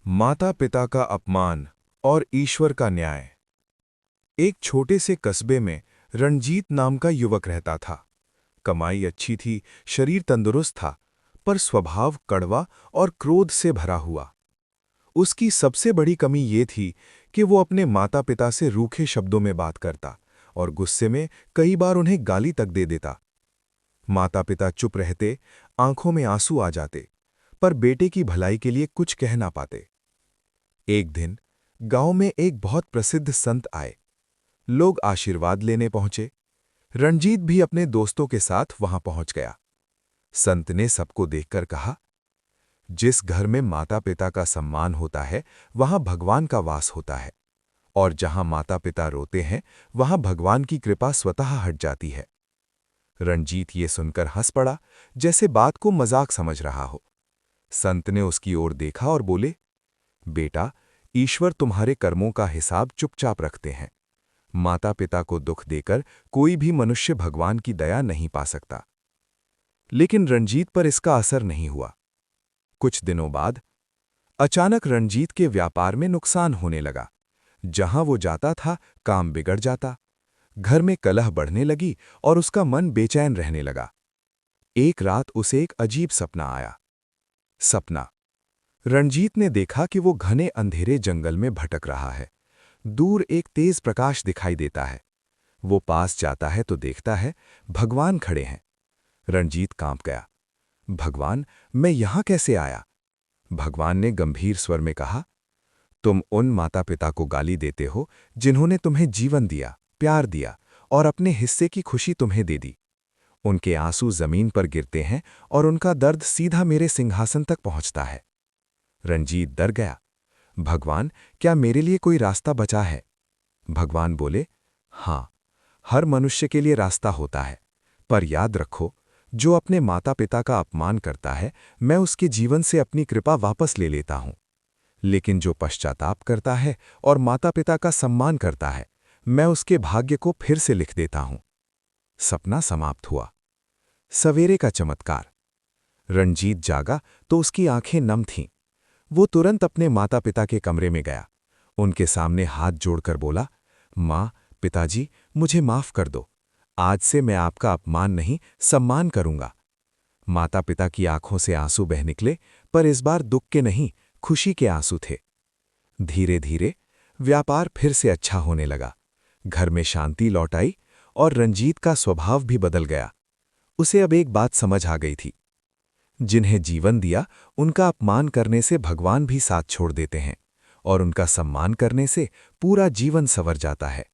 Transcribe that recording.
माता पिता का अपमान और ईश्वर का न्याय। एक छोटे से कस्बे में रणजीत नाम का युवक रहता था। कमाई अच्छी थी, शरीर तंदुरुस्त था, पर स्वभाव कड़वा और क्रोध से भरा हुआ। उसकी सबसे बड़ी कमी ये थी कि वो अपने माता पिता से रूखे शब्दों में बात करता और गुस्से में कई बार उन्हें गाली तक दे देता। माता पिता चुप रहते, आंखों में आंसू आ जाते, पर बेटे की भलाई के लिए कुछ कह ना पाते। एक दिन गांव में एक बहुत प्रसिद्ध संत आए। लोग आशीर्वाद लेने पहुंचे। रणजीत भी अपने दोस्तों के साथ वहां पहुंच गया। संत ने सबको देखकर कहा, जिस घर में माता पिता का सम्मान होता है वहां भगवान का वास होता है, और जहां माता पिता रोते हैं वहां भगवान की कृपा स्वतः हट जाती है। रणजीत ये सुनकर हंस पड़ा, जैसे बात को मजाक समझ रहा हो। संत ने उसकी ओर देखा और बोले, बेटा, ईश्वर तुम्हारे कर्मों का हिसाब चुपचाप रखते हैं। माता पिता को दुख देकर कोई भी मनुष्य भगवान की दया नहीं पा सकता। लेकिन रणजीत पर इसका असर नहीं हुआ। कुछ दिनों बाद अचानक रणजीत के व्यापार में नुकसान होने लगा। जहां वो जाता था, काम बिगड़ जाता। घर में कलह बढ़ने लगी और उसका मन बेचैन रहने लगा। एक रात उसे एक अजीब सपना आया। सपना रणजीत ने देखा कि वो घने अंधेरे जंगल में भटक रहा है। दूर एक तेज प्रकाश दिखाई देता है। वो पास जाता है तो देखता है भगवान खड़े हैं। रणजीत कांप गया। भगवान, मैं यहां कैसे आया? भगवान ने गंभीर स्वर में कहा, तुम उन माता पिता को गाली देते हो जिन्होंने तुम्हें जीवन दिया, प्यार दिया और अपने हिस्से की खुशी तुम्हें दे दी। उनके आंसू जमीन पर गिरते हैं और उनका दर्द सीधा मेरे सिंहासन तक पहुंचता है। रणजीत डर गया। भगवान, क्या मेरे लिए कोई रास्ता बचा है? भगवान बोले, हाँ, हर मनुष्य के लिए रास्ता होता है, पर याद रखो, जो अपने माता पिता का अपमान करता है, मैं उसके जीवन से अपनी कृपा वापस ले लेता हूं। लेकिन जो पश्चाताप करता है और माता पिता का सम्मान करता है, मैं उसके भाग्य को फिर से लिख देता हूं। सपना समाप्त हुआ। सवेरे का चमत्कार। रणजीत जागा तो उसकी आंखें नम थीं। वो तुरंत अपने माता पिता के कमरे में गया। उनके सामने हाथ जोड़कर बोला, माँ, पिताजी, मुझे माफ कर दो। आज से मैं आपका अपमान नहीं, सम्मान करूंगा। माता पिता की आंखों से आंसू बह निकले, पर इस बार दुख के नहीं, खुशी के आंसू थे। धीरे धीरे व्यापार फिर से अच्छा होने लगा। घर में शांति लौट आई और रंजीत का स्वभाव भी बदल गया। उसे अब एक बात समझ आ गई थी, जिन्हें जीवन दिया उनका अपमान करने से भगवान भी साथ छोड़ देते हैं, और उनका सम्मान करने से पूरा जीवन संवर जाता है।